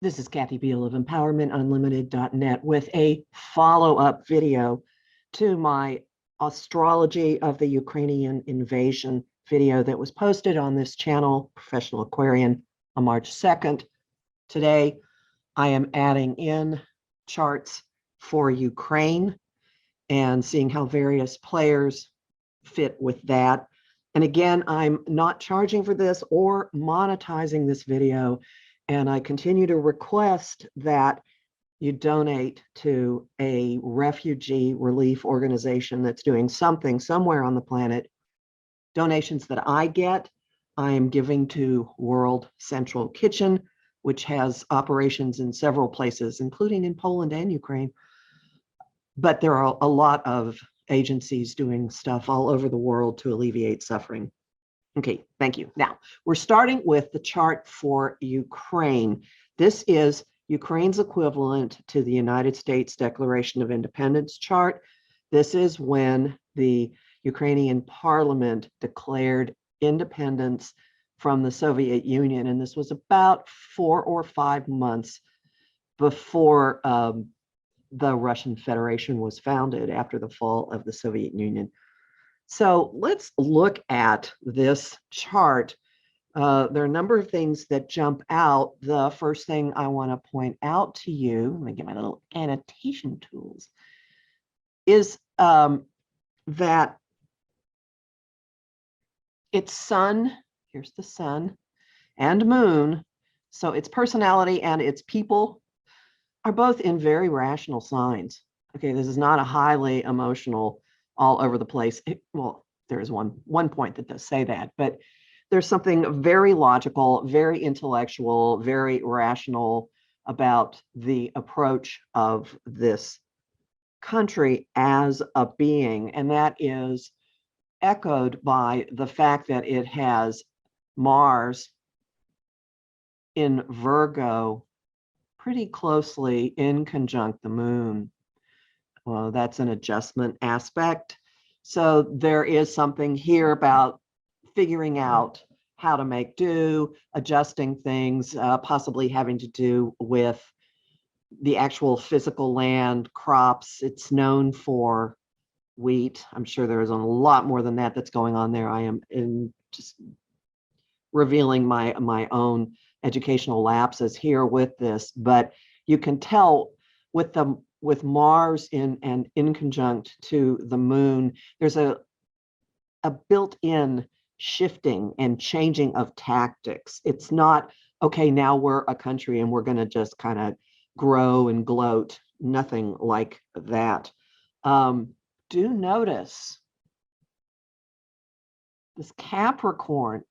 This is Kathy Beal of EmpowermentUnlimited.net with a follow-up video to my Astrology of the Ukrainian Invasion video that was posted on this channel, Professional Aquarian, on March 2nd. Today, I am adding in charts for Ukraine and seeing how various players fit with that. And again, I'm not charging for this or monetizing this video. And I continue to request that you donate to a refugee relief organization that's doing something somewhere on the planet. Donations that I get, I am giving to World Central Kitchen, which has operations in several places, including in Poland and Ukraine. But there are a lot of agencies doing stuff all over the world to alleviate suffering. Okay, thank you. Now, we're starting with the chart for Ukraine. This is Ukraine's equivalent to the United States Declaration of Independence chart. This is when the Ukrainian parliament declared independence from the Soviet Union, and this was about 4 or 5 months before the Russian Federation was founded after the fall of the Soviet Union. So let's look at this chart. There are a number of things that jump out. The first thing I want to point out to you, let me get my little annotation tools, is that its sun, here's the sun, and moon, so its personality and its people are both in very rational signs. Okay, this is not a highly emotional, all over the place. Well, there is one point that does say that, but there's something very logical, very intellectual, very rational about the approach of this country as a being, and that is echoed by the fact that it has Mars in Virgo pretty closely in conjunct the moon. Well, that's an adjustment aspect. So there is something here about figuring out how to make do, adjusting things, possibly having to do with the actual physical land, crops. It's known for wheat. I'm sure there is a lot more than that that's going on there. I am just revealing my own educational lapses here with this, but you can tell with Mars in conjunct to the moon, there's a built-in shifting and changing of tactics. It's not, okay, now we're a country and we're going to just kind of grow and gloat. Nothing like that. Do notice this Capricorn,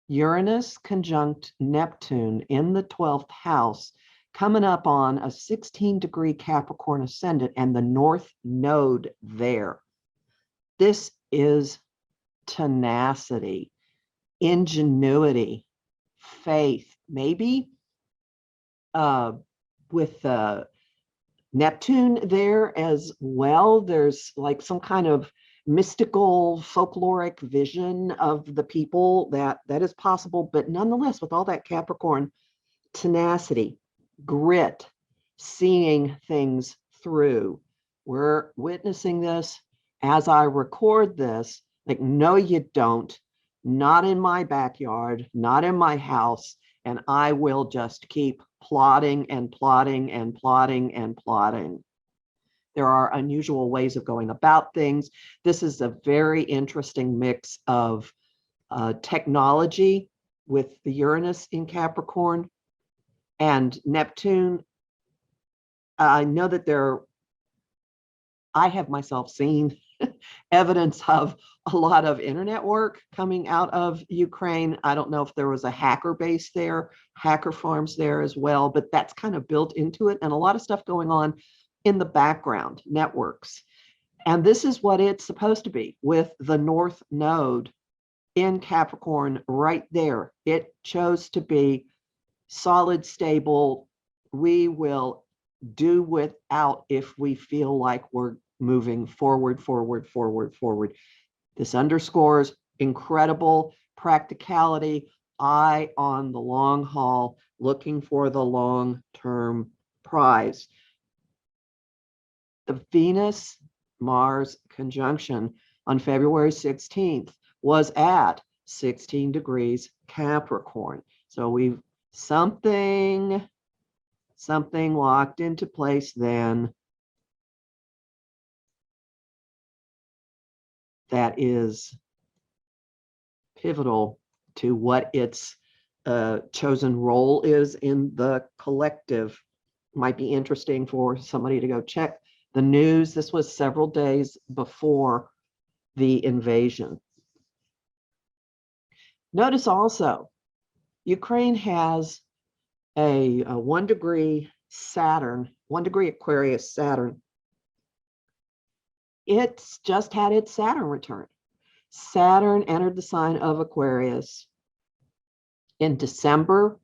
Uranus conjunct Neptune in the 12th house, coming up on a 16-degree Capricorn ascendant and the North Node there. This is tenacity, ingenuity, faith. Maybe with Neptune there as well, there's like some kind of mystical, folkloric vision of the people that is possible. But nonetheless, with all that Capricorn tenacity, grit, seeing things through. We're witnessing this as I record this. Like, no, you don't. Not in my backyard, not in my house. And I will just keep plotting and plotting and plotting and plotting. There are unusual ways of going about things. This is a very interesting mix of technology with the Uranus in Capricorn and Neptune. I know that I have myself seen evidence of a lot of internet work coming out of Ukraine. I don't know if there was a hacker base there, hacker farms there as well, but that's kind of built into it, and a lot of stuff going on in the background, networks. And this is what it's supposed to be with the North Node in Capricorn right there. It chose to be solid, stable. We will do without if we feel like we're moving forward, forward, forward, forward. This underscores incredible practicality, eye on the long haul, looking for the long-term prize. The Venus-Mars conjunction on February 16th was at 16 degrees Capricorn. So we've something locked into place then that is pivotal to what its chosen role is in the collective. Might be interesting for somebody to go check the news. This was several days before the invasion. Notice also, Ukraine has a 1 degree Saturn, 1 degree Aquarius Saturn. It's just had its Saturn return. Saturn entered the sign of Aquarius in December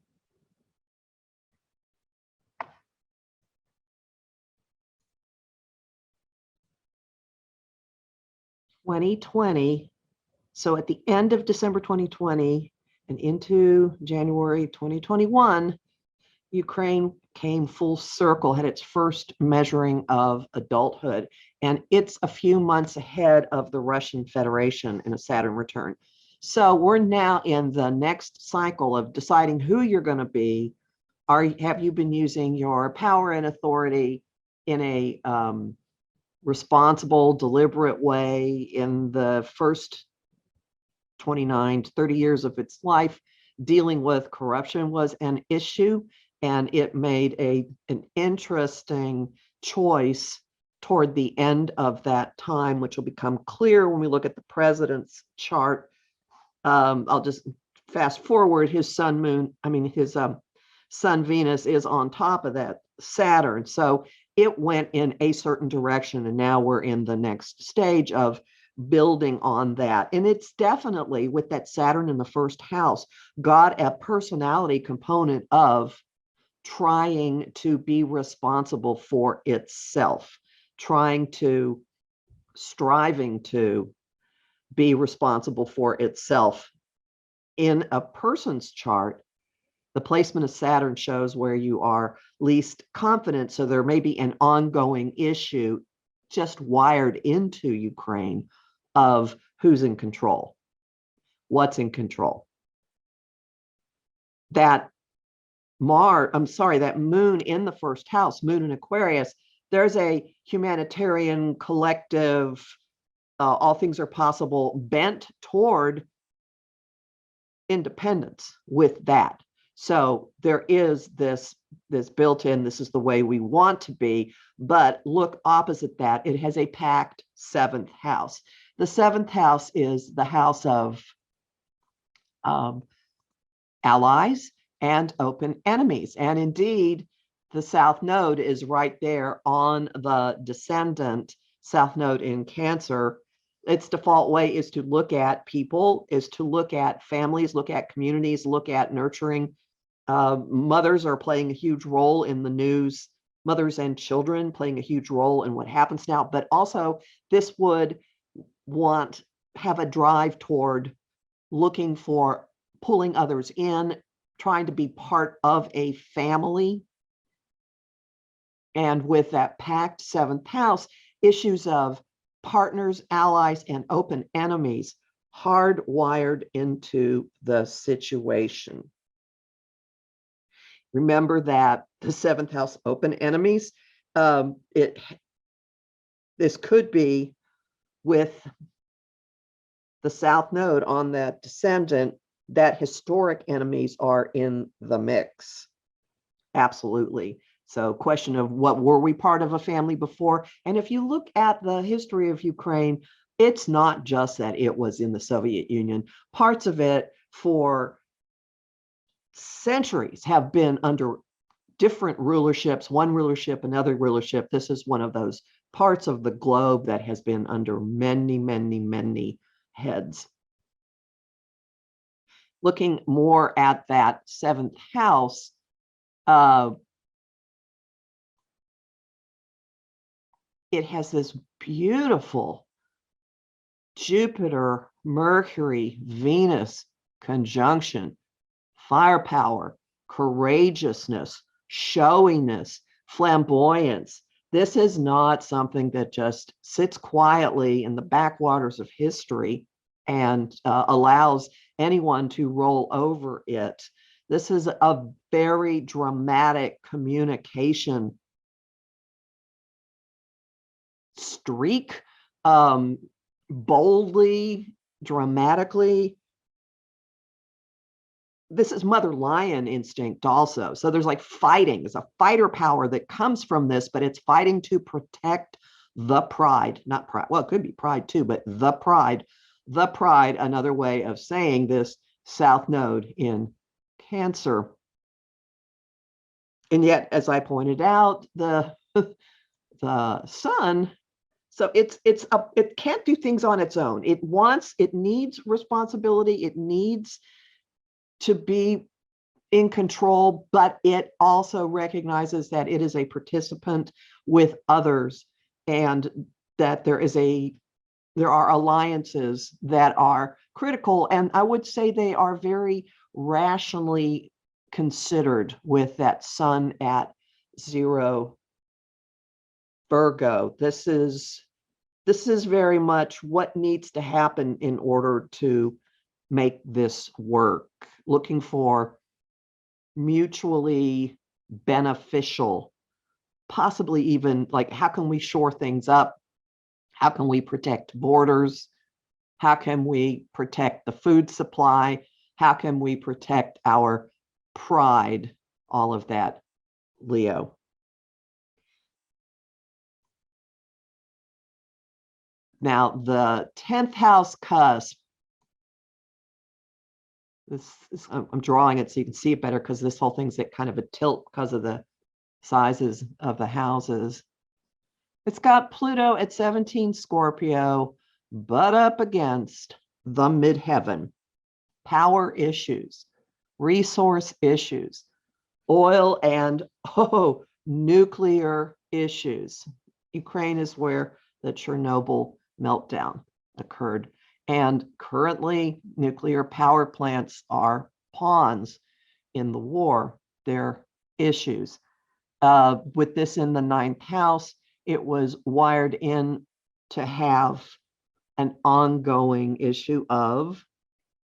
2020. So at the end of December 2020 and into January 2021, Ukraine came full circle, had its first measuring of adulthood, and it's a few months ahead of the Russian Federation in a Saturn return. So we're now in the next cycle of deciding who you're going to be. Have you been using your power and authority in a responsible, deliberate way in the first 29 to 30 years of its life? Dealing with corruption was an issue, and it made an interesting choice toward the end of that time, which will become clear when we look at the president's chart. I'll just fast forward. His sun Venus is on top of that Saturn. So it went in a certain direction, and now we're in the next stage of building on that. And it's definitely, with that Saturn in the first house, got a personality component of trying to be responsible for itself, striving to be responsible for itself. In a person's chart, the placement of Saturn shows where you are least confident. So there may be an ongoing issue just wired into Ukraine of who's in control, what's in control. That moon in the first house, moon in Aquarius, there's a humanitarian collective, all things are possible, bent toward independence with that. So there is this built-in, this is the way we want to be, but look opposite that, it has a packed 7th house. The 7th house is the house of allies and open enemies. And indeed, the South Node is right there on the descendant, South Node in Cancer. Its default way is to look at people, is to look at families, look at communities, look at nurturing. Mothers are playing a huge role in the news, mothers and children playing a huge role in what happens now, but also this would have a drive toward looking for pulling others in, trying to be part of a family. And with that packed 7th house, issues of partners, allies, and open enemies hardwired into the situation. Remember that the 7th house open enemies, this could be with the South Node on that descendant, that historic enemies are in the mix. Absolutely. So question of what, were we part of a family before? And if you look at the history of Ukraine, it's not just that it was in the Soviet Union. Parts of it for centuries have been under different rulerships, one rulership, another rulership. This is one of those parts of the globe that has been under many, many, many heads. Looking more at that 7th house, it has this beautiful Jupiter, Mercury, Venus conjunction, firepower, courageousness, showiness, flamboyance. This is not something that just sits quietly in the backwaters of history and allows anyone to roll over it. This is a very dramatic communication streak, boldly, dramatically. This is mother lion instinct also. So there's like fighting. There's a fighter power that comes from this, but it's fighting to protect the pride, not pride. Well, it could be pride too, but the pride, another way of saying this South Node in Cancer. And yet, as I pointed out, the sun, so it can't do things on its own. It needs responsibility. It needs to be in control, but it also recognizes that it is a participant with others, and that there are alliances that are critical, and I would say they are very rationally considered with that sun at 0 Virgo. This is very much what needs to happen in order to make this work, looking for mutually beneficial, possibly even like, how can we shore things up? How can we protect borders? How can we protect the food supply? How can we protect our pride? All of that, Leo. Now, the 10th house cusp, I'm drawing it so you can see it better, because this whole thing's at kind of a tilt because of the sizes of the houses. It's got Pluto at 17 Scorpio, but up against the midheaven. Power issues, resource issues, oil and nuclear issues. Ukraine is where the Chernobyl meltdown occurred. And currently, nuclear power plants are pawns in the war. They're issues. With this in the 9th house, it was wired in to have an ongoing issue of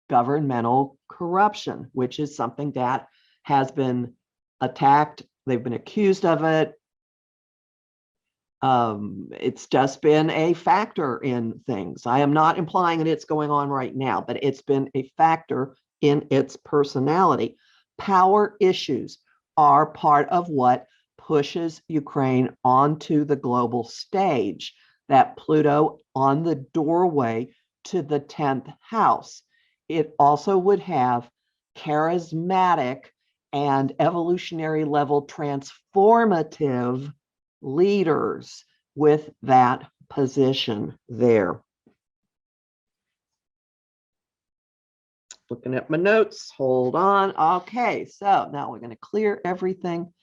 governmental corruption, which is something that has been attacked. They've been accused of it. It's just been a factor in things. I am not implying that it's going on right now, but it's been a factor in its personality. Power issues are part of what pushes Ukraine onto the global stage. That Pluto on the doorway to the 10th house. It also would have charismatic and evolutionary level transformative leaders with that position there. Looking at my notes, hold on. Okay, so now we're going to clear everything.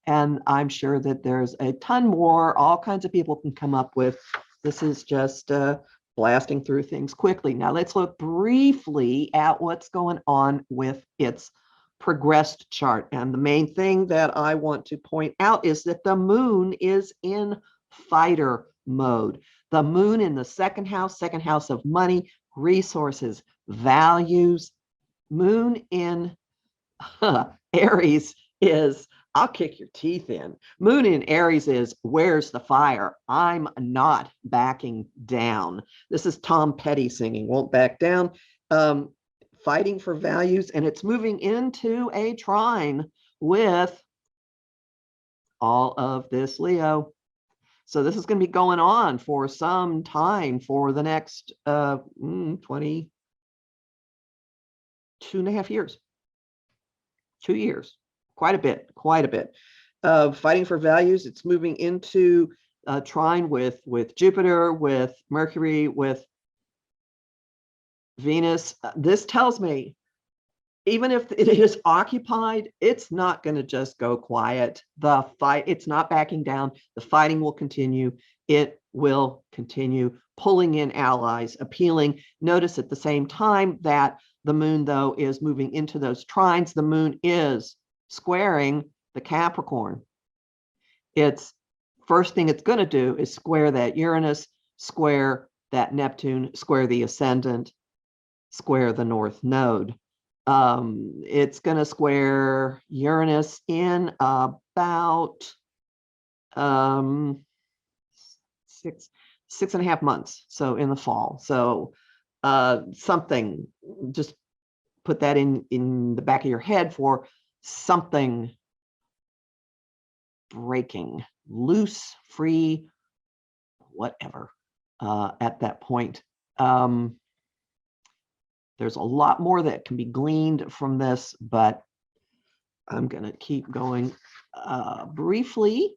And I'm sure that there's a ton more, all kinds of people can come up with. This is just blasting through things quickly. Now let's look briefly at what's going on with its progressed chart. And the main thing that I want to point out is that the moon is in fighter mode. The moon in the second house of money, resources, values. Moon in Aries is, I'll kick your teeth in. Moon in Aries is, where's the fire? I'm not backing down. This is Tom Petty singing, won't back down. Fighting for values, and it's moving into a trine with all of this Leo. So this is going to be going on for some time, for the next 22.5 years. 2 years. Quite a bit. Fighting for values. It's moving into a trine with Jupiter, with Mercury, with Venus. This tells me, even if it is occupied, it's not going to just go quiet. The fight, it's not backing down. The fighting will continue. It will continue pulling in allies, appealing. Notice at the same time that the moon, though, is moving into those trines. The moon is squaring the Capricorn. It's first thing it's going to do is square that Uranus, square that Neptune, square the ascendant, square the north node. It's going to square Uranus in about 6.5 months, so in the fall. So something, just put that in the back of your head for something breaking, loose, free, whatever, at that point. There's a lot more that can be gleaned from this, but I'm going to keep going briefly.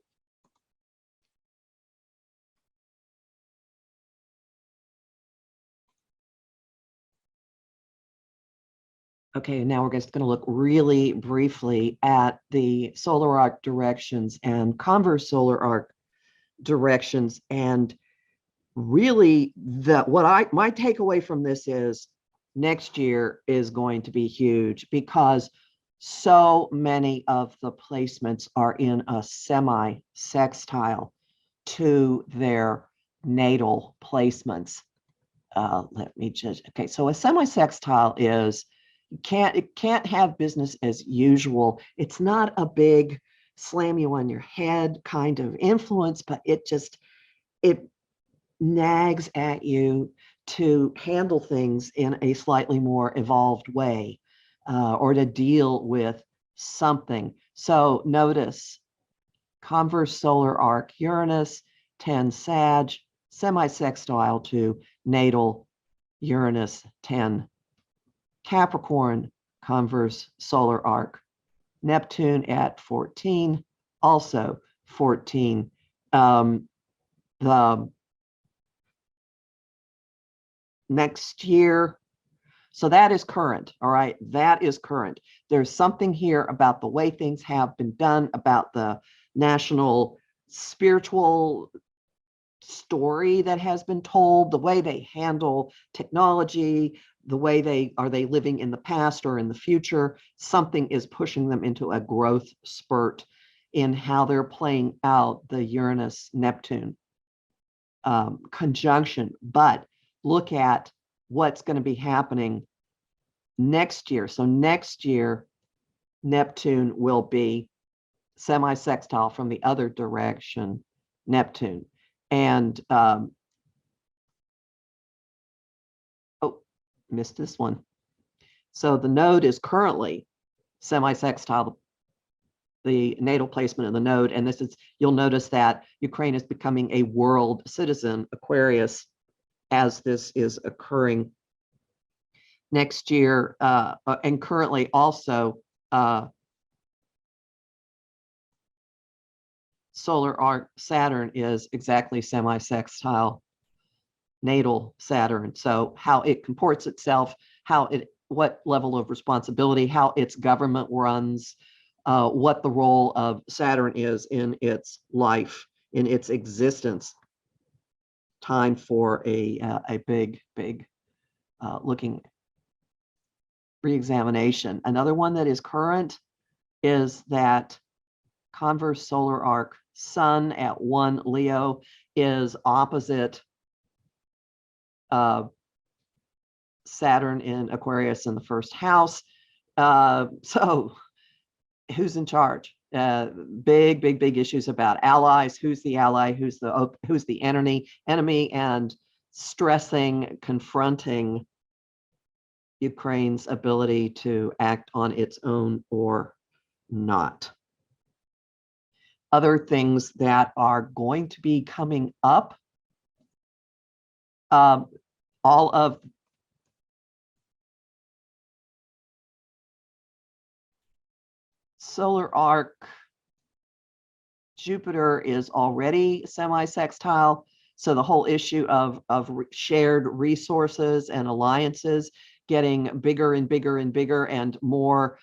Okay, now we're just going to look really briefly at the solar arc directions and converse solar arc directions. And really, my takeaway from this is next year is going to be huge, because so many of the placements are in a semi-sextile to their natal placements. Let me just, okay, so a semi-sextile is, it can't have business as usual. It's not a big slam you on your head kind of influence, but it nags at you to handle things in a slightly more evolved way, or to deal with something. So notice converse solar arc Uranus, 10 Sag, semi-sextile to natal Uranus, 10 Capricorn, converse solar arc Neptune at 14, also 14. The next year, so that is current, all right? That is current. There's something here about the way things have been done, about the national spiritual story that has been told, the way they handle technology, the way are they living in the past or in the future. Something is pushing them into a growth spurt in how they're playing out the Uranus-Neptune conjunction. But look at what's going to be happening next year. So next year, Neptune will be semi-sextile from the other direction, Neptune. And missed this one. So the node is currently semi-sextile, the natal placement of the node. And this is, you'll notice that Ukraine is becoming a world citizen, Aquarius, as this is occurring next year. And currently also solar arc Saturn is exactly semi-sextile natal Saturn. So how it comports itself, what level of responsibility, how its government runs, what the role of Saturn is in its life, in its existence. Time for a big looking reexamination. Another one that is current is that converse solar arc Sun at 1 Leo is opposite Saturn in Aquarius in the first house. So who's in charge? Big issues about allies. Who's the ally? Who's the enemy? And stressing, confronting Ukraine's ability to act on its own or not. Other things that are going to be coming up, all of solar arc Jupiter is already semi-sextile. So the whole issue of shared resources and alliances getting bigger and bigger and bigger and more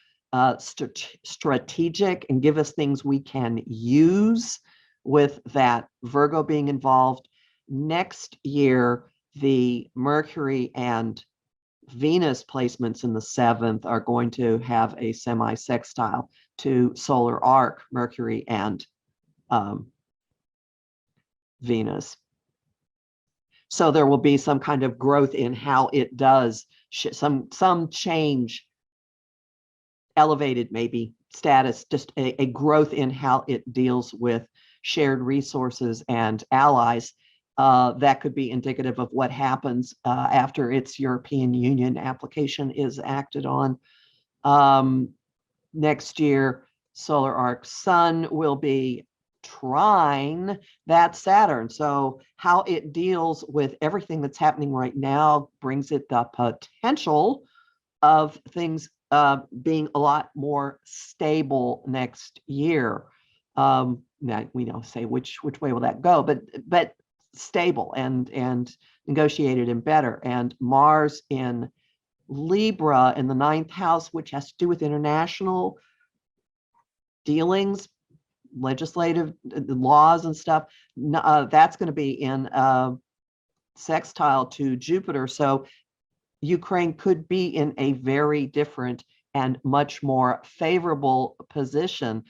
strategic, and give us things we can use, with that Virgo being involved. Next year, the Mercury and Venus placements in the 7th are going to have a semi-sextile to solar arc, Mercury, and Venus. So there will be some kind of growth in how it does, some change, elevated maybe status, just a growth in how it deals with shared resources and allies. That could be indicative of what happens after its European Union application is acted on. Next year, solar arc Sun will be trine that Saturn. So how it deals with everything that's happening right now brings it the potential of things being a lot more stable next year. Now we don't say which way will that go, but stable and negotiated and better. And Mars in Libra in the 9th house, which has to do with international dealings, legislative laws and stuff, that's going to be in sextile to Jupiter. So Ukraine could be in a very different and much more favorable position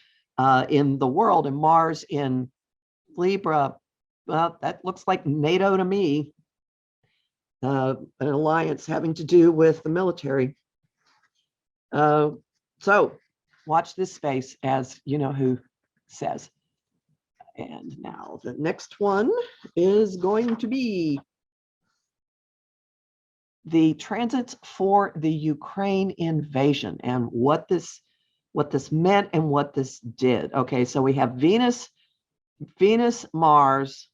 in the world. And Mars in Libra, well, that looks like NATO to me, an alliance having to do with the military. So watch this space, as you know who says. And now the next one is going to be the transits for the Ukraine invasion and what this meant and what this did. Okay, so we have Venus, Mars,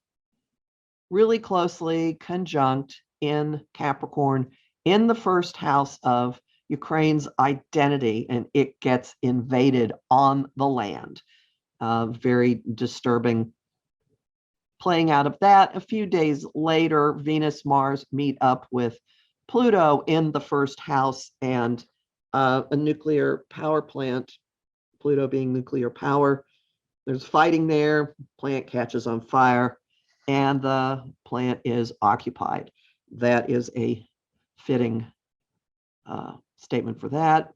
really closely conjunct in Capricorn in the 1st house of Ukraine's identity, and it gets invaded on the land. Very disturbing. Playing out of that, a few days later, Venus, Mars meet up with Pluto in the 1st house, and a nuclear power plant, Pluto being nuclear power. There's fighting there, plant catches on fire, and the plant is occupied. That is a fitting statement for that.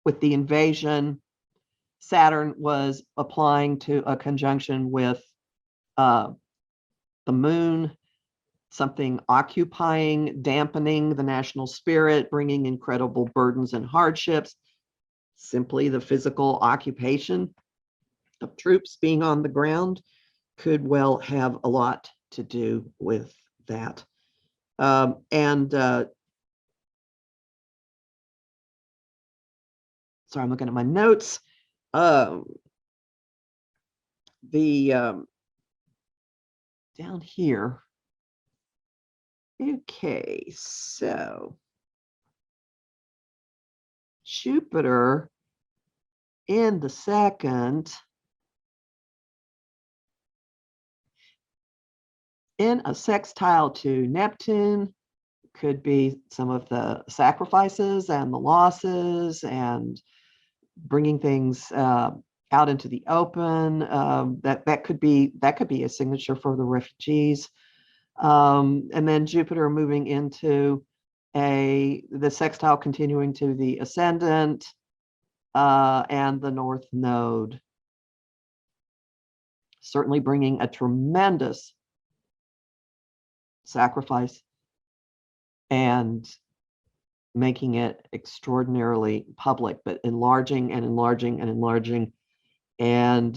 With the invasion, Saturn was applying to a conjunction with the moon, something occupying, dampening the national spirit, bringing incredible burdens and hardships. Simply the physical occupation of troops being on the ground could well have a lot to do with that. Sorry, I'm looking at my notes. Down here. Okay, so Jupiter in the 2nd in a sextile to Neptune. Could be some of the sacrifices and the losses and bringing things out into the open. That could be a signature for the refugees. And then Jupiter moving into the sextile continuing to the ascendant and the North Node. Certainly bringing a tremendous sacrifice and making it extraordinarily public, but enlarging and enlarging and enlarging. And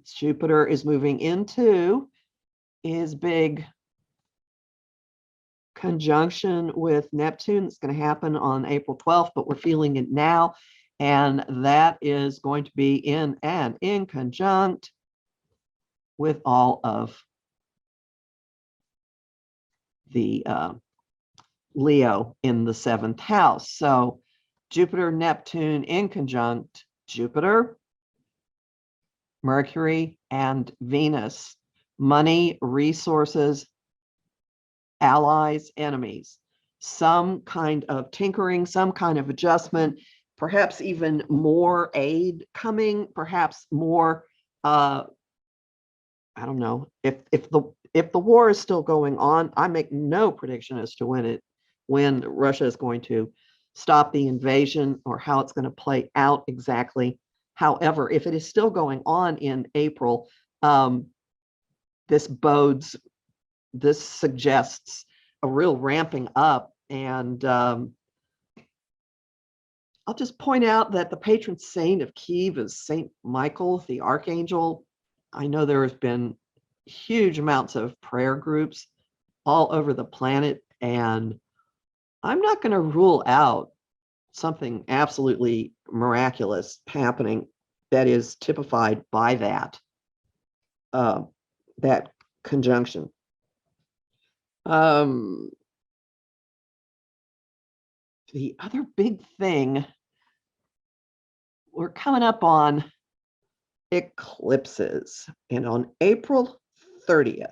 Jupiter is moving into his big conjunction with Neptune. It's going to happen on April 12th, but we're feeling it now. And that is going to be in conjunct with all of the Leo in the 7th house. So Jupiter, Neptune in conjunct Jupiter, Mercury, and Venus. Money, resources, allies, enemies. Some kind of tinkering, some kind of adjustment, perhaps even more aid coming, perhaps more, I don't know, if the war is still going on, I make no prediction as to when it when Russia is going to stop the invasion or how it's going to play out exactly. However, if it is still going on in April, this suggests a real ramping up. And I'll just point out that the patron saint of Kiev is Saint Michael, the Archangel. I know there has been huge amounts of prayer groups all over the planet, and I'm not going to rule out something absolutely miraculous happening that is typified by that conjunction. The other big thing, we're coming up on eclipses, and on April 30th,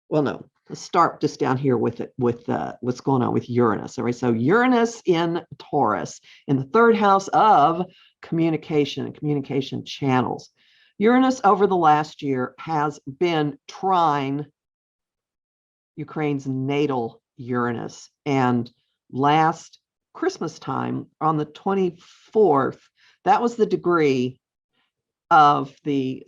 well, no, let's start just down here with what's going on with Uranus. All right, so Uranus in Taurus, in the third house of communication and communication channels. Uranus over the last year has been trine Ukraine's natal Uranus, and last Christmas time on the 24th, that was the degree of the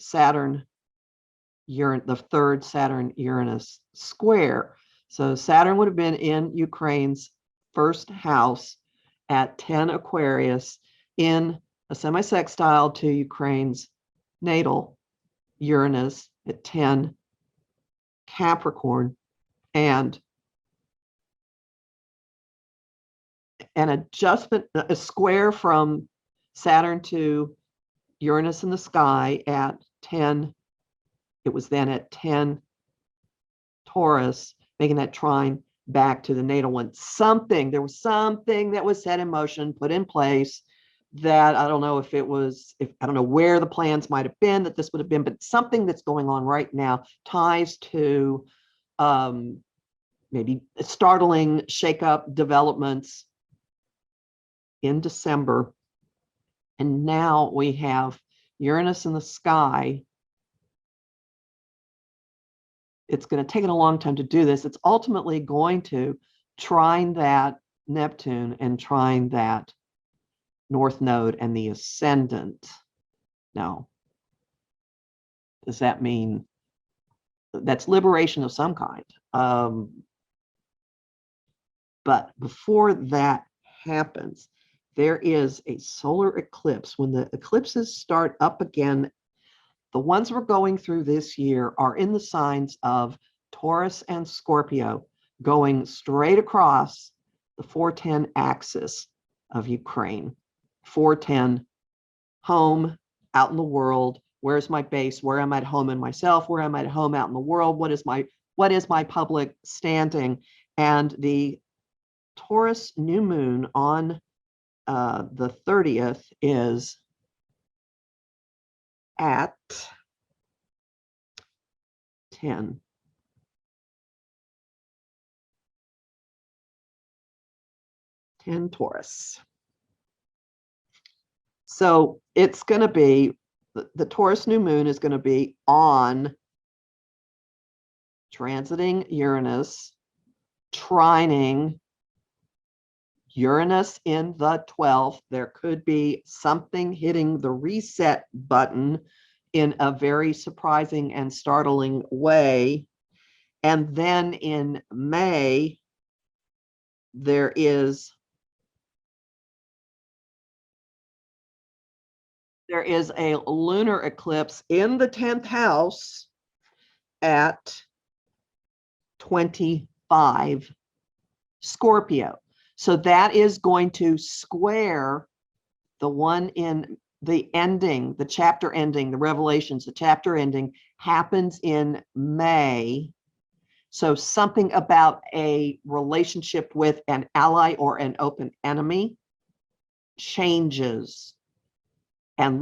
the third Saturn-Uranus square. So Saturn would have been in Ukraine's first house at 10 Aquarius in a semi-sextile to Ukraine's natal Uranus at 10 Capricorn, and an adjustment, a square from Saturn to Uranus in the sky at 10. It was then at 10 Taurus, making that trine back to the natal one. There was something that was set in motion, put in place, that I don't know if I don't know where the plans might have been that this would have been, but something that's going on right now ties to maybe startling shakeup developments in December. And now we have Uranus in the sky. It's going to take it a long time to do this. It's ultimately going to trine that Neptune and trine that North Node and the ascendant. Now, does that mean that's liberation of some kind? But before that happens, there is a solar eclipse. When the eclipses start up again, the ones we're going through this year are in the signs of Taurus and Scorpio, going straight across the 410 axis of Ukraine. 410, home, out in the world. Where's my base? Where am I at home in myself? Where am I at home out in the world? What is my public standing? And the Taurus new moon on the 30th is at 10. Taurus. So it's going to be, the Taurus new moon is going to be on transiting Uranus, trining Uranus in the 12th. There could be something hitting the reset button in a very surprising and startling way. And then in May, there is a lunar eclipse in the 10th house at 25 Scorpio. So that is going to square the one in the ending, the chapter ending, the Revelations, the chapter ending happens in May. So something about a relationship with an ally or an open enemy changes, and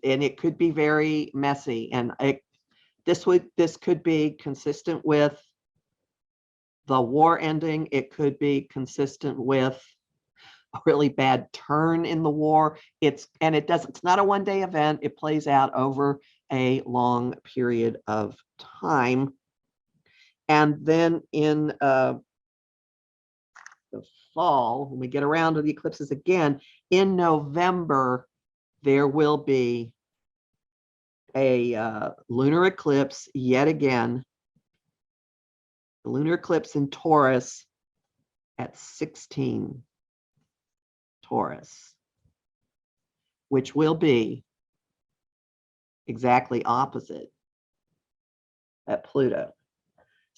it could be very messy. And this could be consistent with the war ending. It could be consistent with a really bad turn in the war. It's not a one-day event. It plays out over a long period of time. And then in the fall, when we get around to the eclipses again, in November, there will be a lunar eclipse yet again. The lunar eclipse in Taurus at 16 Taurus, which will be exactly opposite at Pluto.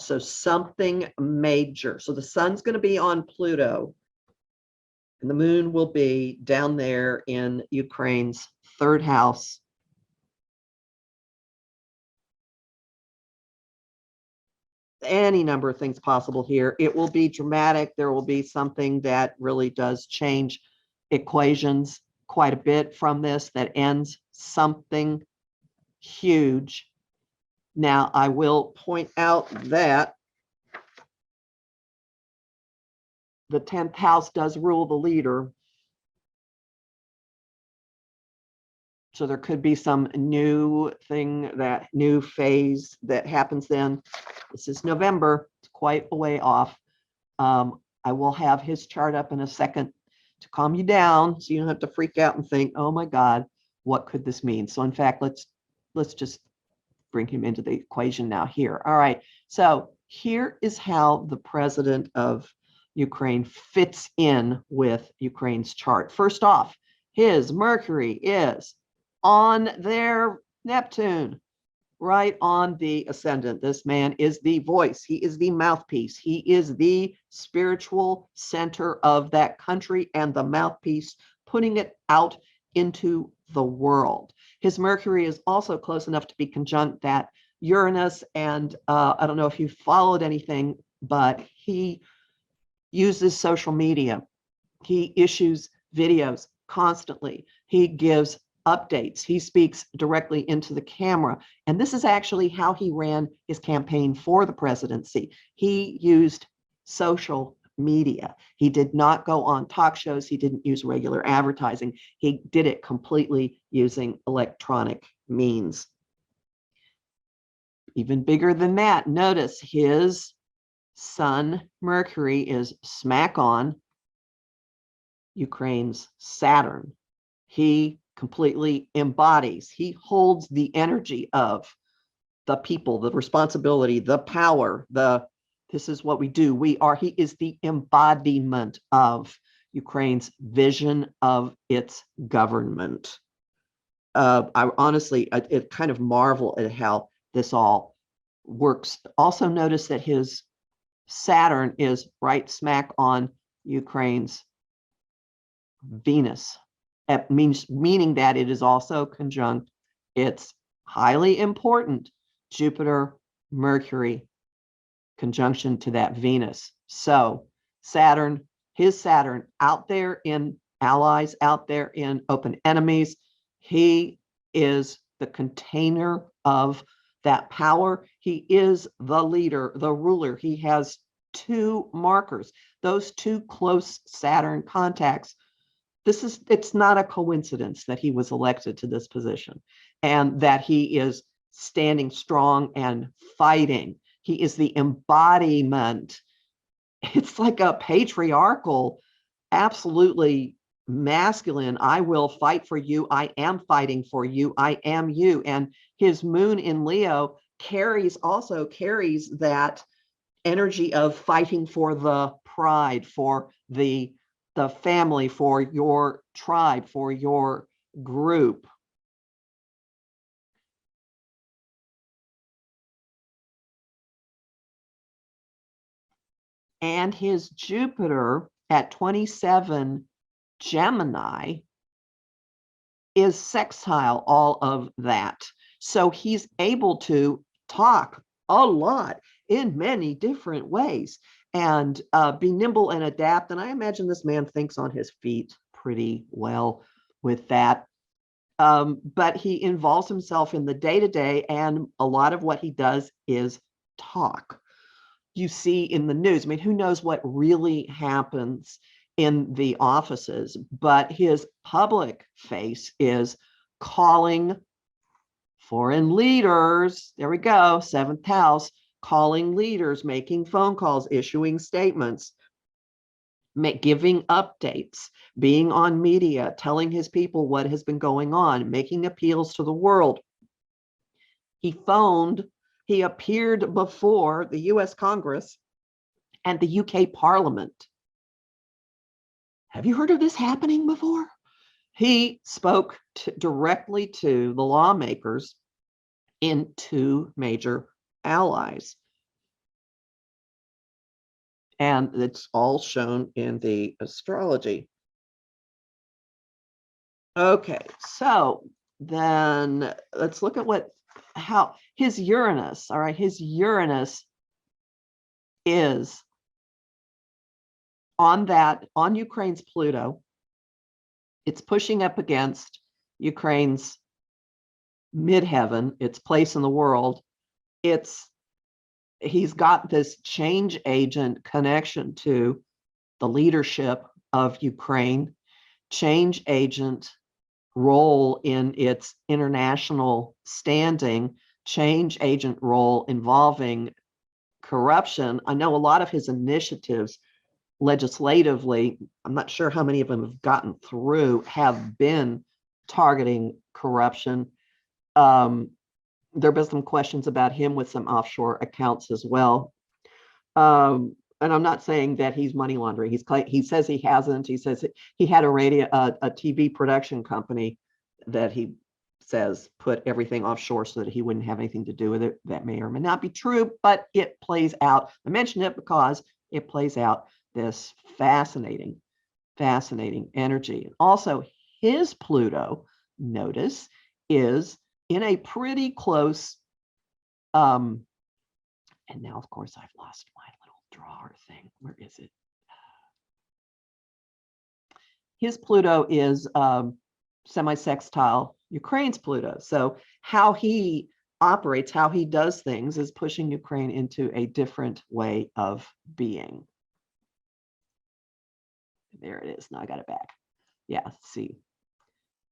So something major. So the sun's going to be on Pluto, and the moon will be down there in Ukraine's third house. Any number of things possible here. It will be dramatic. There will be something that really does change equations quite a bit from this, that ends something huge. Now, I will point out that the 10th house does rule the leader. So there could be some new thing, that new phase that happens then. This is November. It's quite a way off. I will have his chart up in a second to calm you down, so you don't have to freak out and think, oh my God, what could this mean? So in fact, let's just bring him into the equation now here. All right, so here is how the president of Ukraine fits in with Ukraine's chart. First off, his Mercury is on their Neptune, right on the ascendant. This man is the voice. He is the mouthpiece. He is the spiritual center of that country and the mouthpiece, putting it out into the world. His Mercury is also close enough to be conjunct that Uranus, and I don't know if you followed anything, but he uses social media. He issues videos constantly. He gives updates. He speaks directly into the camera. And this is actually how he ran his campaign for the presidency. He used social media. He did not go on talk shows. He didn't use regular advertising. He did it completely using electronic means. Even bigger than that, notice his sun Mercury is smack on Ukraine's Saturn. He completely embodies, he holds the energy of the people, the responsibility, the power, this is what we do. He is the embodiment of Ukraine's vision of its government. I honestly, it kind of marvel at how this all works. Also notice that his Saturn is right smack on Ukraine's Venus. That meaning that it is also conjunct its highly important Jupiter, Mercury conjunction to that Venus. So Saturn, his Saturn out there in allies, out there in open enemies, he is the container of that power. He is the leader, the ruler. He has two markers, those two close Saturn contacts. It's not a coincidence that he was elected to this position and that he is standing strong and fighting. He is the embodiment. It's like a patriarchal, absolutely masculine, I will fight for you. I am fighting for you. I am you. And his moon in Leo also carries that energy of fighting for the pride, for the family, for your tribe, for your group. And his Jupiter at 27 Gemini is sextile all of that. So he's able to talk a lot in many different ways and be nimble and adapt. And I imagine this man thinks on his feet pretty well with that. But he involves himself in the day-to-day, and a lot of what he does is talk. You see in the news, I mean, who knows what really happens in the offices, but his public face is calling foreign leaders, there we go, seventh house, calling leaders, making phone calls, issuing statements, giving updates, being on media, telling his people what has been going on, making appeals to the world. He appeared before the US Congress and the UK Parliament. Have you heard of this happening before? He spoke directly to the lawmakers in two major allies. And it's all shown in the astrology. Okay, so then let's look at how his Uranus, all right, his Uranus is on Ukraine's Pluto. It's pushing up against Ukraine's midheaven, its place in the world. He's got this change agent connection to the leadership of Ukraine, change agent role in its international standing, change agent role involving corruption. I know a lot of his initiatives legislatively, I'm not sure how many of them have gotten through, have been targeting corruption. There have been some questions about him with some offshore accounts as well. And I'm not saying that he's money laundering. He says he hasn't. He says he had a TV production company that he says put everything offshore so that he wouldn't have anything to do with it. That may or may not be true, but it plays out. I mention it because it plays out this fascinating energy. Also, his Pluto, notice, is in a pretty close, and now of course I've lost my little drawer thing. Where is it? His Pluto is semi-sextile Ukraine's Pluto. So how he operates, how he does things is pushing Ukraine into a different way of being. There it is. Now I got it back. Yeah, see,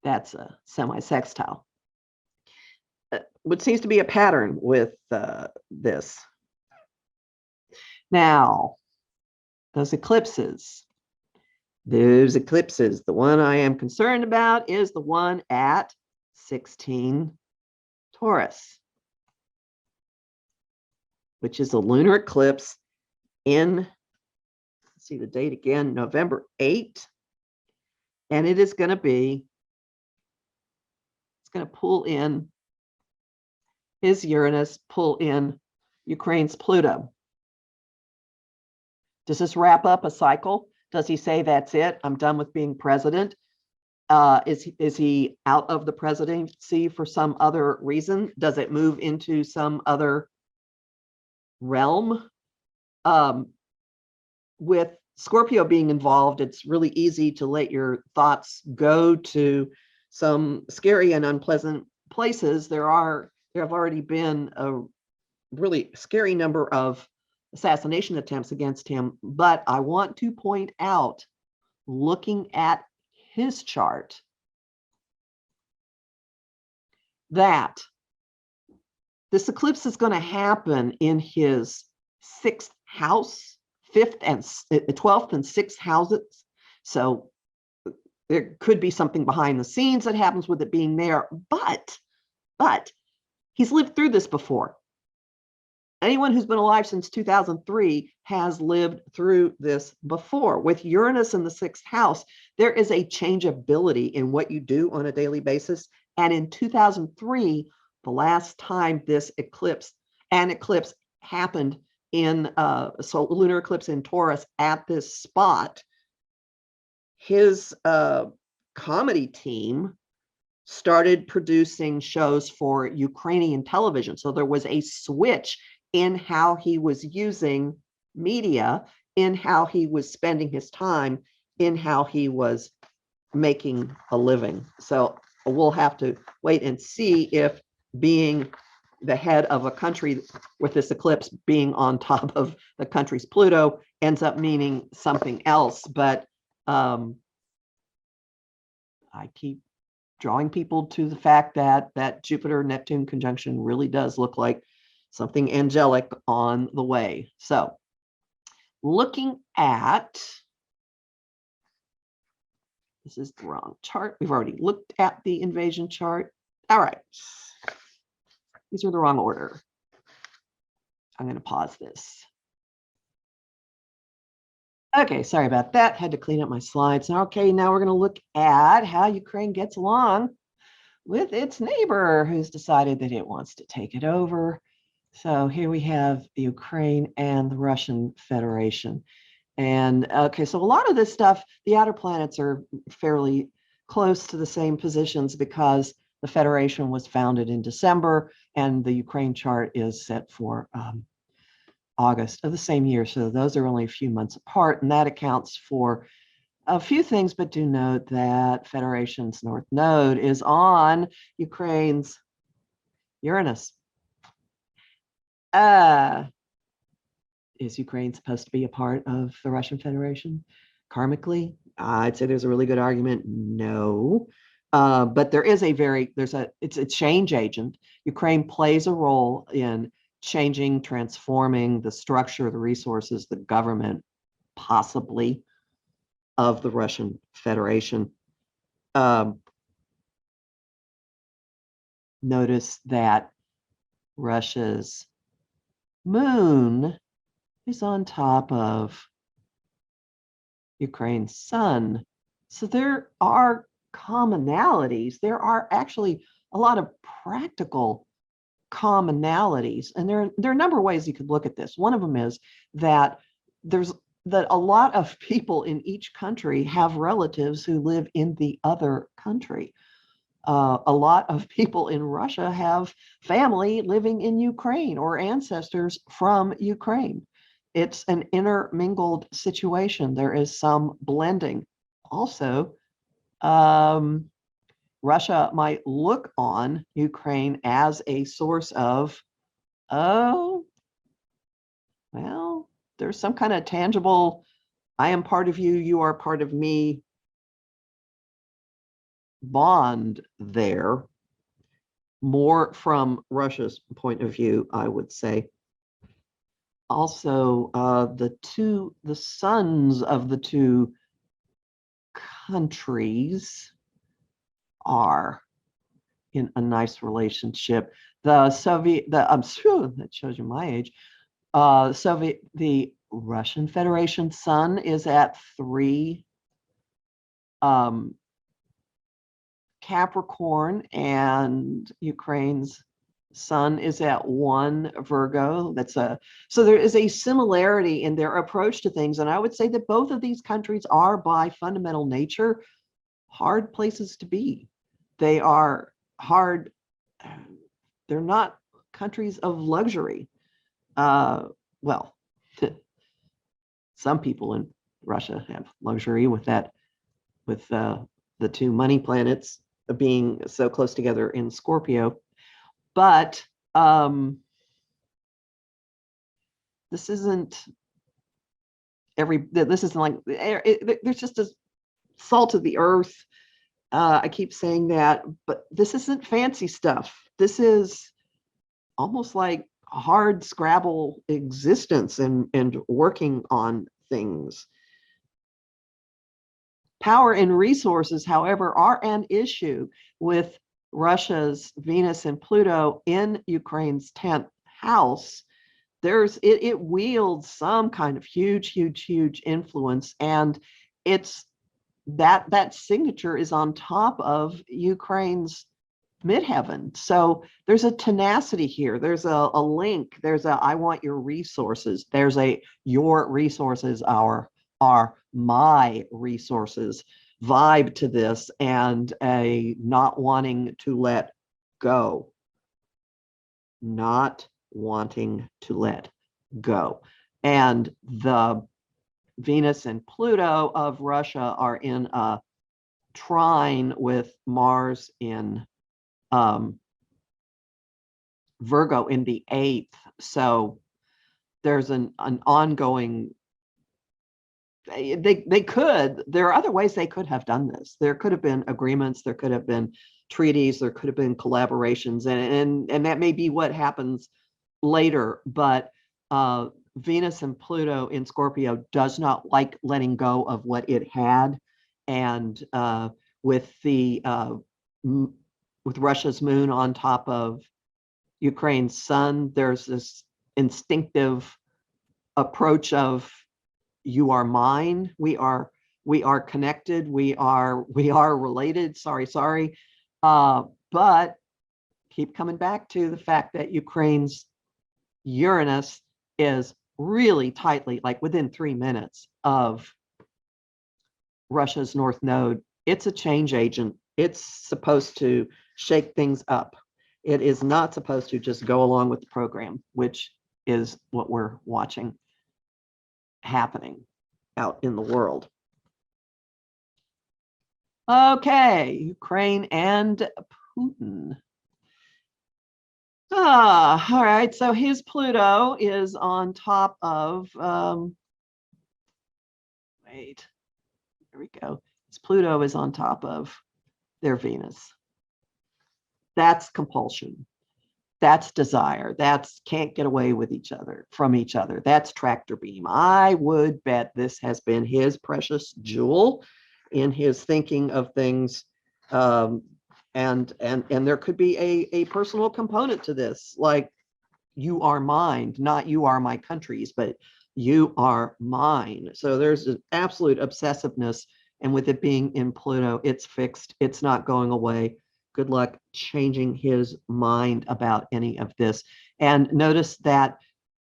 that's a semi-sextile. What seems to be a pattern with this. Now, those eclipses, the one I am concerned about is the one at 16 Taurus, which is a lunar eclipse in, let's see the date again, November 8th. And it is going to be, it's going to pull in his Uranus, pull in Ukraine's Pluto. Does this wrap up a cycle? Does he say that's it? I'm done with being president. Is he out of the presidency for some other reason? Does it move into some other realm? With Scorpio being involved, it's really easy to let your thoughts go to some scary and unpleasant places. There have already been a really scary number of assassination attempts against him, but I want to point out, looking at his chart, that this eclipse is going to happen in his 6th house, 5th and 12th and 6th houses. So there could be something behind the scenes that happens with it being there, but he's lived through this before. Anyone who's been alive since 2003 has lived through this before. With Uranus in the 6th house, there is a changeability in what you do on a daily basis. And in 2003, the last time this eclipse happened in lunar eclipse in Taurus at this spot, his comedy team started producing shows for Ukrainian television. So there was a switch in how he was using media, in how he was spending his time, in how he was making a living. So we'll have to wait and see if being the head of a country with this eclipse being on top of the country's Pluto ends up meaning something else. But I keep drawing people to the fact that that Jupiter-Neptune conjunction really does look like something angelic on the way. So looking at, this is the wrong chart. We've already looked at the invasion chart. All right. These are the wrong order. I'm going to pause this. Okay, sorry about that. Had to clean up my slides. Okay, now we're going to look at how Ukraine gets along with its neighbor who's decided that it wants to take it over. So here we have the Ukraine and the Russian Federation. And okay, so a lot of this stuff, the outer planets are fairly close to the same positions because the Federation was founded in December and the Ukraine chart is set for August of the same year. So those are only a few months apart, and that accounts for a few things, but do note that Federation's North Node is on Ukraine's Uranus. Is Ukraine supposed to be a part of the Russian Federation karmically? I'd say there's a really good argument. No. But there is it's a change agent. Ukraine plays a role in changing, transforming the structure, the resources, the government, possibly, of the Russian Federation. Notice that Russia's moon is on top of Ukraine's sun. So there are commonalities. There are actually a lot of practical commonalities. And there are a number of ways you could look at this. One of them is that a lot of people in each country have relatives who live in the other country. A lot of people in Russia have family living in Ukraine or ancestors from Ukraine. It's an intermingled situation. There is some blending. Also, Russia might look on Ukraine as a source of, oh, well, there's some kind of tangible, I am part of you, you are part of me bond there, more from Russia's point of view, I would say. Also, the sons of the two countries are in a nice relationship. The that shows you my age. The Russian Federation sun is at 3 Capricorn, and Ukraine's sun is at 1 Virgo. So there is a similarity in their approach to things, and I would say that both of these countries are, by fundamental nature, hard places to be. They are hard. They're not countries of luxury. Well, some people in Russia have luxury with that, with the two money planets being so close together in Scorpio. But this isn't like, there's just a salt of the earth. I keep saying that, but this isn't fancy stuff. This is almost like a hard Scrabble existence and working on things. Power and resources, however, are an issue with Russia's Venus and Pluto in Ukraine's 10th house. It wields some kind of huge influence, and it's that signature is on top of Ukraine's midheaven. So there's a tenacity here. There's a link. There's I want your resources. There's your resources are my resources vibe to this, and a not wanting to let go. Not wanting to let go. And the Venus and Pluto of Russia are in a trine with Mars in Virgo in the 8th. So there's an ongoing, there are other ways they could have done this. There could have been agreements, there could have been treaties, there could have been collaborations, and that may be what happens later, but Venus and Pluto in Scorpio does not like letting go of what it had. And with Russia's moon on top of Ukraine's sun, there's this instinctive approach of, you are mine, we are connected, we are related, sorry. But keep coming back to the fact that Ukraine's Uranus is really tightly, like within 3 minutes of Russia's North Node. It's a change agent. It's supposed to shake things up. It is not supposed to just go along with the program, which is what we're watching happening out in the world. Okay, Ukraine and Putin. All right, so his Pluto is on top of, wait, there we go. His Pluto is on top of their Venus. That's compulsion. That's desire. That's can't get away with from each other. That's tractor beam. I would bet this has been his precious jewel in his thinking of things. And there could be a personal component to this, like, you are mine, not you are my country's, but you are mine. So there's an absolute obsessiveness, and with it being in Pluto, it's fixed. It's not going away. Good luck changing his mind about any of this. And notice that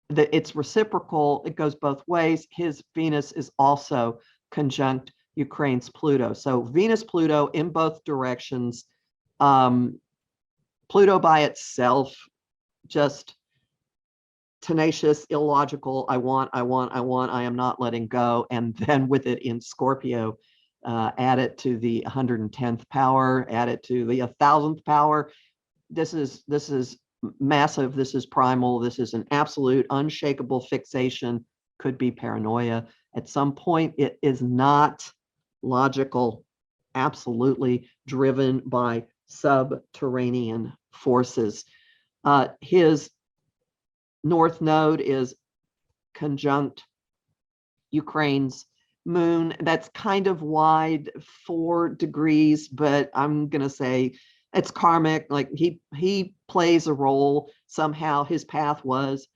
it's reciprocal. It goes both ways. His Venus is also conjunct Ukraine's Pluto. So Venus, Pluto in both directions. Pluto by itself, just tenacious, illogical. I want, I am not letting go. And then with it in Scorpio, add it to the 110th power, add it to the 1000th power. This is massive. This is primal. This is an absolute unshakable fixation. Could be paranoia. At some point, it is not logical, absolutely driven by subterranean forces. His North Node is conjunct Ukraine's moon. That's kind of wide, 4 degrees, but I'm going to say it's karmic. Like he plays a role. Somehow his path was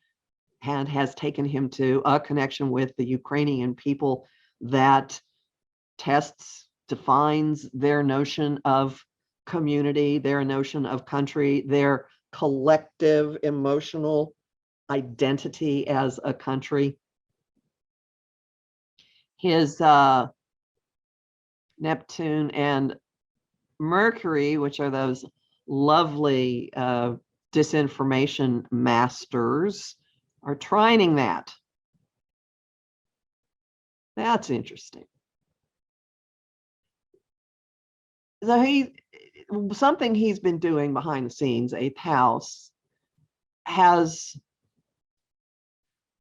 and has taken him to a connection with the Ukrainian people that tests, defines their notion of community, their notion of country, their collective emotional identity as a country. His Neptune and Mercury, which are those lovely disinformation masters, are trining that. That's interesting. So something he's been doing behind the scenes, 8th house, has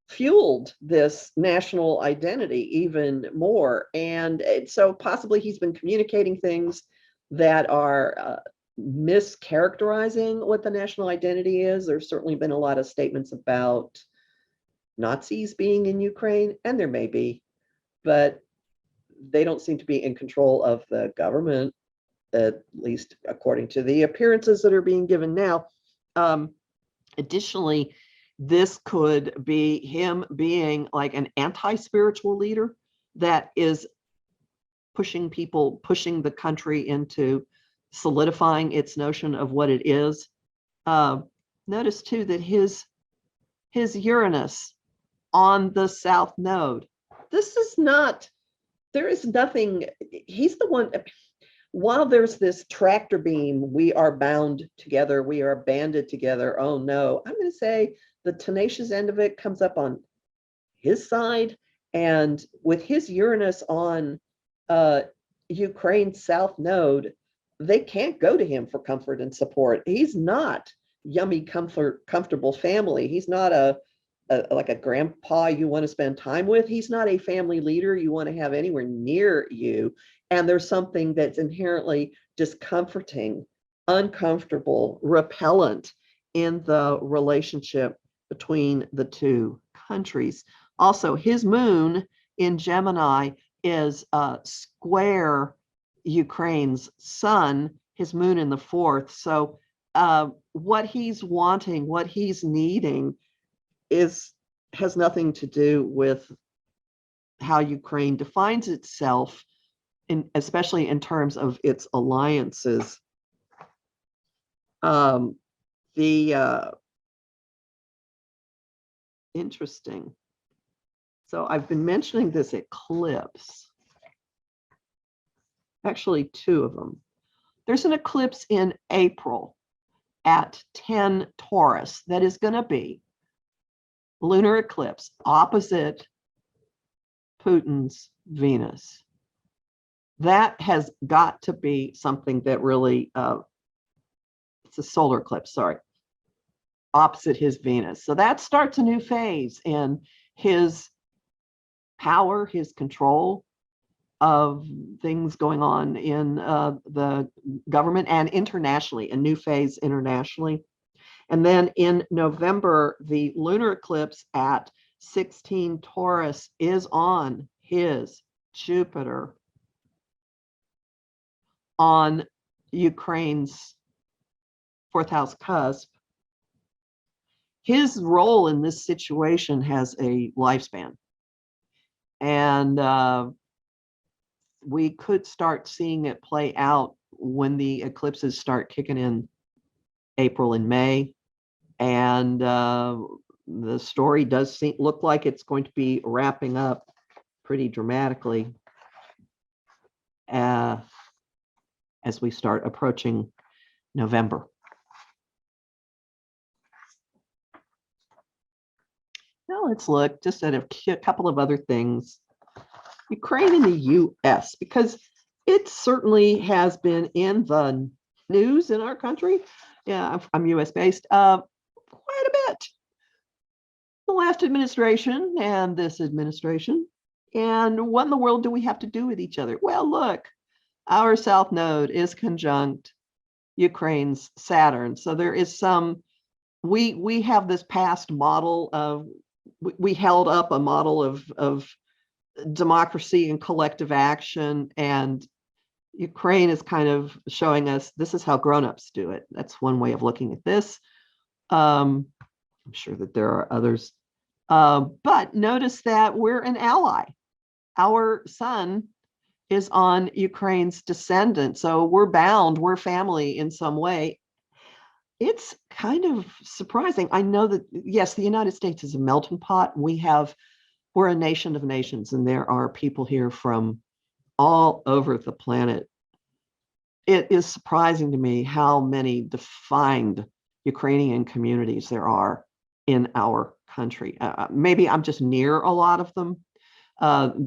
fueled this national identity even more. And so possibly he's been communicating things that are mischaracterizing what the national identity is. There's certainly been a lot of statements about Nazis being in Ukraine, and there may be, but they don't seem to be in control of the government, at least according to the appearances that are being given now. Additionally, this could be him being like an anti-spiritual leader that is pushing the country into solidifying its notion of what it is. Notice too that his Uranus on the South Node, there is nothing, he's the one, while there's this tractor beam, we are bound together, we are banded together. Oh no, I'm going to say the tenacious end of it comes up on his side. And with his Uranus on Ukraine's South Node, they can't go to him for comfort and support. He's not yummy, comfortable family. He's not like a grandpa you want to spend time with. He's not a family leader you want to have anywhere near you. And there's something that's inherently discomforting, uncomfortable, repellent in the relationship between the two countries. Also, his moon in Gemini is square Ukraine's sun, his moon in the fourth. So what he's wanting, what he's needing has nothing to do with how Ukraine defines itself, especially in terms of its alliances. Interesting. So I've been mentioning this eclipse. Actually, two of them. There's an eclipse in April at 10 Taurus that is going to be lunar eclipse opposite Putin's Venus. That has got to be something that really, it's a solar eclipse, sorry, opposite his Venus. So that starts a new phase in his power, his control of things going on in the government and internationally, a new phase internationally. And then in November, the lunar eclipse at 16 Taurus is on his Jupiter, on Ukraine's fourth house cusp. His role in this situation has a lifespan. And we could start seeing it play out when the eclipses start kicking in April and May. And the story does look like it's going to be wrapping up pretty dramatically as we start approaching November. Now let's look just at a couple of other things. Ukraine and the U.S., because it certainly has been in the news in our country. Yeah, I'm U.S. based quite a bit. The last administration and this administration. And what in the world do we have to do with each other? Well, look, our South Node is conjunct Ukraine's Saturn. So there is some, we have this past model of, we held up a model of democracy and collective action, and Ukraine is kind of showing us this is how grown-ups do it. That's one way of looking at this. I'm sure that there are others. But notice that we're an ally. Our sun is on Ukraine's descendant. So we're bound, we're family in some way. It's kind of surprising. I know that, yes, the United States is a melting pot. We're a nation of nations, and there are people here from all over the planet. It is surprising to me how many defined Ukrainian communities there are in our country. Maybe I'm just near a lot of them.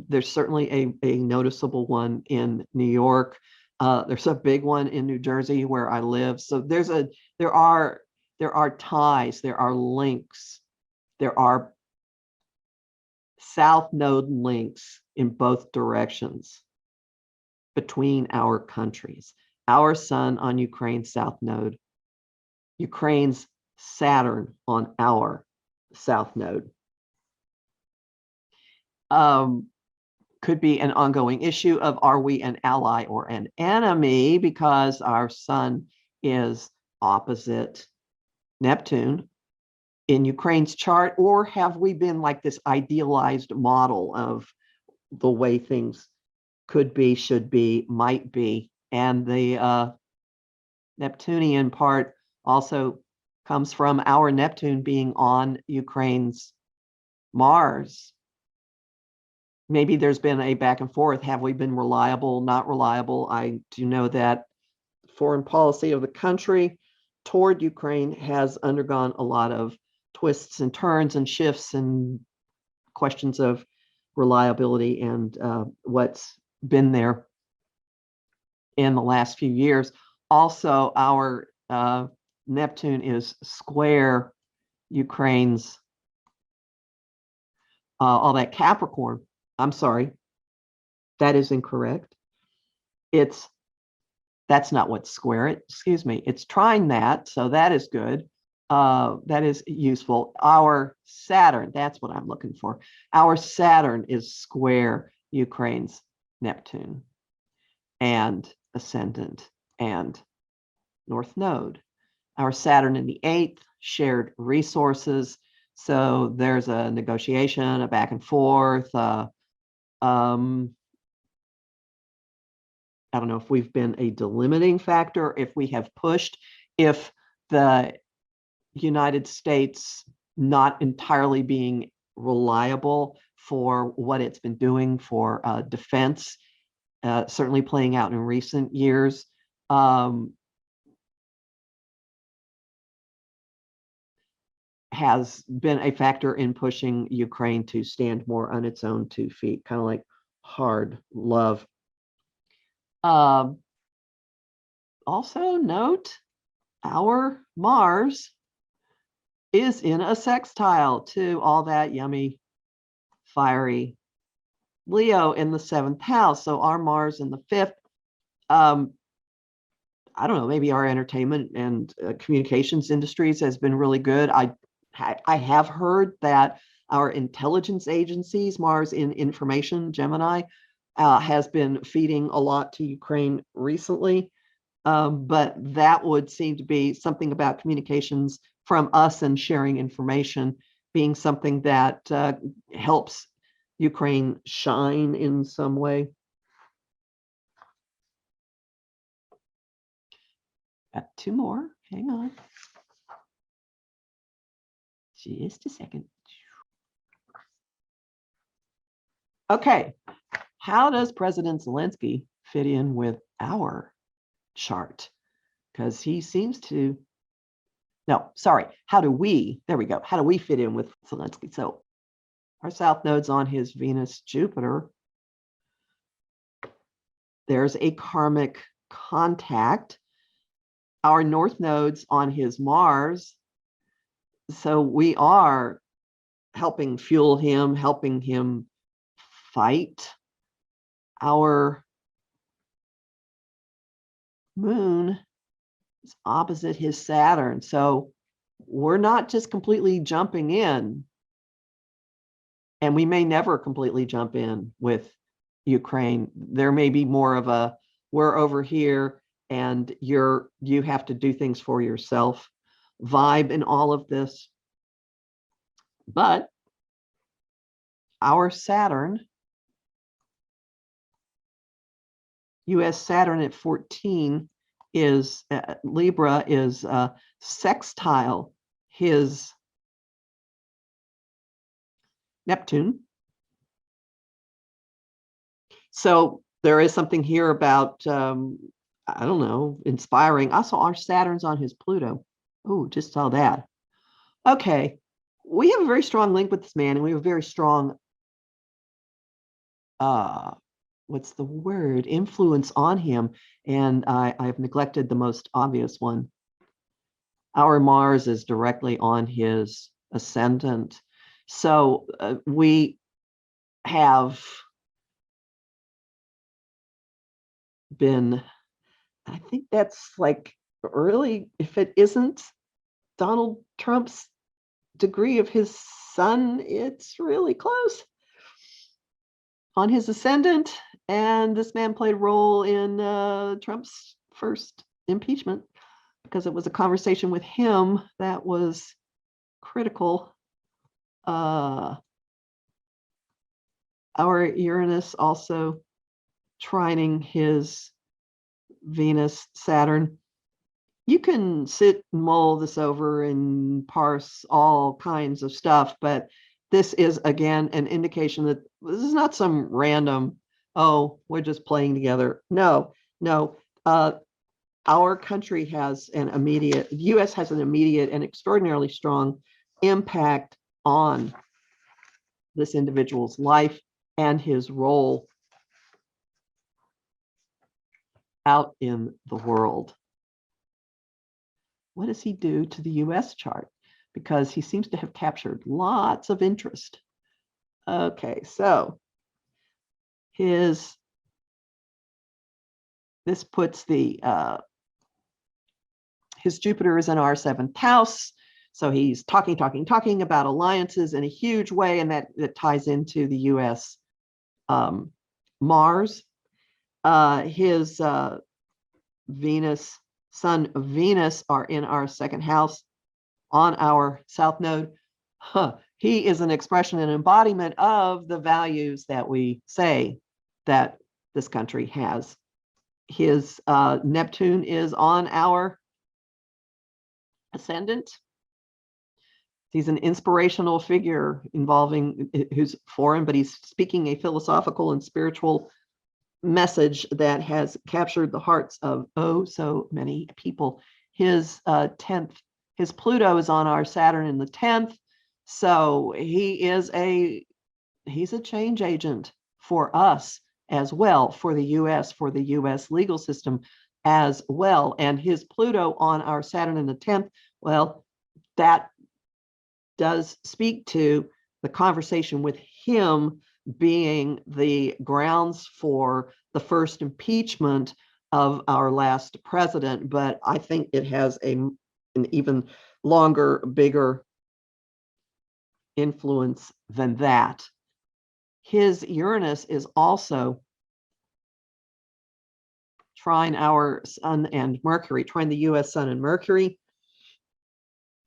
There's certainly a noticeable one in New York. There's a big one in New Jersey where I live. So there are ties, there are links, there are South Node links in both directions between our countries. Our sun on Ukraine's South Node, Ukraine's Saturn on our South Node. Could be an ongoing issue of, are we an ally or an enemy, because our sun is opposite Neptune in Ukraine's chart, or have we been like this idealized model of the way things could be, should be, might be? And the Neptunian part also comes from our Neptune being on Ukraine's Mars. Maybe there's been a back and forth. Have we been reliable, not reliable? I do know that foreign policy of the country toward Ukraine has undergone a lot of twists and turns and shifts and questions of reliability and what's been there in the last few years. Also, our Neptune is square Ukraine's all that Capricorn. I'm sorry, that is incorrect. That's not what's square it, excuse me. It's trine that, so that is good. That is useful. Our Saturn, that's what I'm looking for. Our Saturn is square Ukraine's Neptune and ascendant and North Node. Our Saturn in the 8th, shared resources. So there's a negotiation, a back and forth. I don't know if we've been a delimiting factor, if we have pushed, if the United States not entirely being reliable for what it's been doing for defense, certainly playing out in recent years. Has been a factor in pushing Ukraine to stand more on its own 2 feet, kind of like hard love. Also note, our Mars is in a sextile to all that yummy, fiery Leo in the 7th house. So our Mars in the 5th, I don't know, maybe our entertainment and communications industries has been really good. I have heard that our intelligence agencies, Mars in information, Gemini, has been feeding a lot to Ukraine recently. But that would seem to be something about communications from us and sharing information being something that helps Ukraine shine in some way. Got 2 more. Hang on. Just a second. Okay. How does President Zelensky fit in with our chart? Because he seems to, no, sorry. How do we, there we go. How do we fit in with Zelensky? So our south node's on his Venus, Jupiter. There's a karmic contact. Our north node's on his Mars. So we are helping fuel him, helping him fight. Our moon is opposite his Saturn. So we're not just completely jumping in, and we may never completely jump in with Ukraine. There may be more of a, we're over here and you have to do things for yourself vibe in all of this. But our Saturn, US Saturn at 14 is Libra is sextile his Neptune. So there is something here about, I don't know, inspiring. Also, our Saturn's on his Pluto. Oh, just saw that. Okay. We have a very strong link with this man, and we have a very strong, what's the word? Influence on him. And I've neglected the most obvious one. Our Mars is directly on his ascendant. So we have been, I think that's like early, if it isn't Donald Trump's degree of his sun, it's really close on his ascendant. And this man played a role in Trump's first impeachment because it was a conversation with him that was critical. Our Uranus also trining his Venus, Saturn. You can sit and mull this over and parse all kinds of stuff, but this is, again, an indication that this is not some random, oh, we're just playing together. No. Our country has an immediate, the US has an immediate and extraordinarily strong impact on this individual's life and his role out in the world. What does he do to the US chart? Because he seems to have captured lots of interest. Okay, so this puts the his Jupiter is in our 7th house. So he's talking about alliances in a huge way, and that ties into the U.S. Mars. His Venus, Sun, Venus are in our second house on our South Node. He is an expression and embodiment of the values that we say that this country has. His Neptune is on our ascendant. He's an inspirational figure involving, who's foreign, but he's speaking a philosophical and spiritual message that has captured the hearts of so many people. His 10th, his Pluto is on our Saturn in the 10th. So he's a change agent for us as well, for the US legal system as well. And his Pluto on our Saturn in the 10th, well, that does speak to the conversation with him being the grounds for the first impeachment of our last president. But I think it has an even longer, bigger influence than that. His Uranus is also trine our Sun and Mercury, trine the US Sun and Mercury.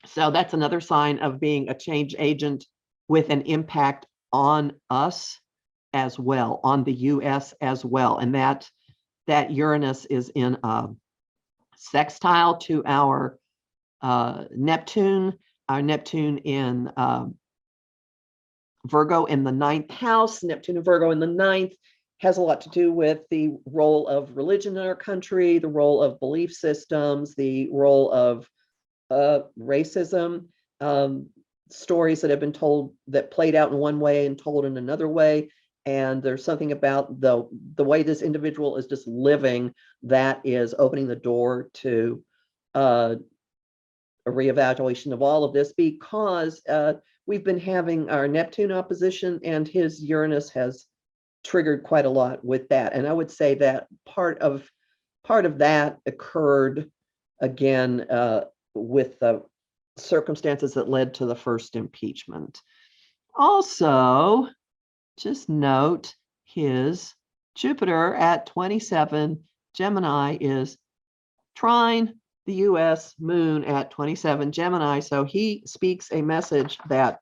So that's another sign of being a change agent with an impact on us as well, on the US as well. And that Uranus is in sextile to our Neptune in Virgo in the 9th house. Neptune and Virgo in the 9th has a lot to do with the role of religion in our country, the role of belief systems, the role of racism, stories that have been told that played out in one way and told in another way. And there's something about the way this individual is just living that is opening the door to a reevaluation of all of this, because we've been having our Neptune opposition, and his Uranus has triggered quite a lot with that. And I would say that part of that occurred again with the circumstances that led to the first impeachment. Also, just note his Jupiter at 27 Gemini is trine the US moon at 27 Gemini. So he speaks a message that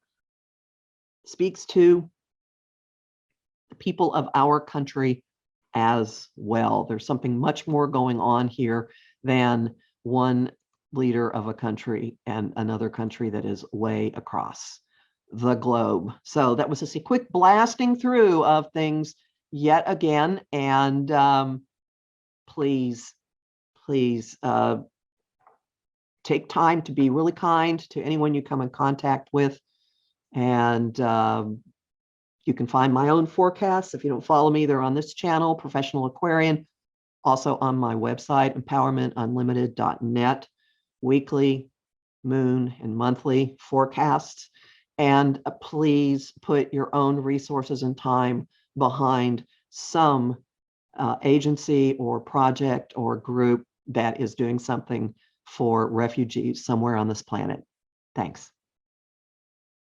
speaks to the people of our country as well. There's something much more going on here than one leader of a country and another country that is way across the globe. So that was just a quick blasting through of things yet again. And please take time to be really kind to anyone you come in contact with. And you can find my own forecasts. If you don't follow me, they're on this channel, Professional Aquarian, also on my website, empowermentunlimited.net, weekly, moon, and monthly forecasts. And please put your own resources and time behind some agency or project or group that is doing something for refugees somewhere on this planet. Thanks.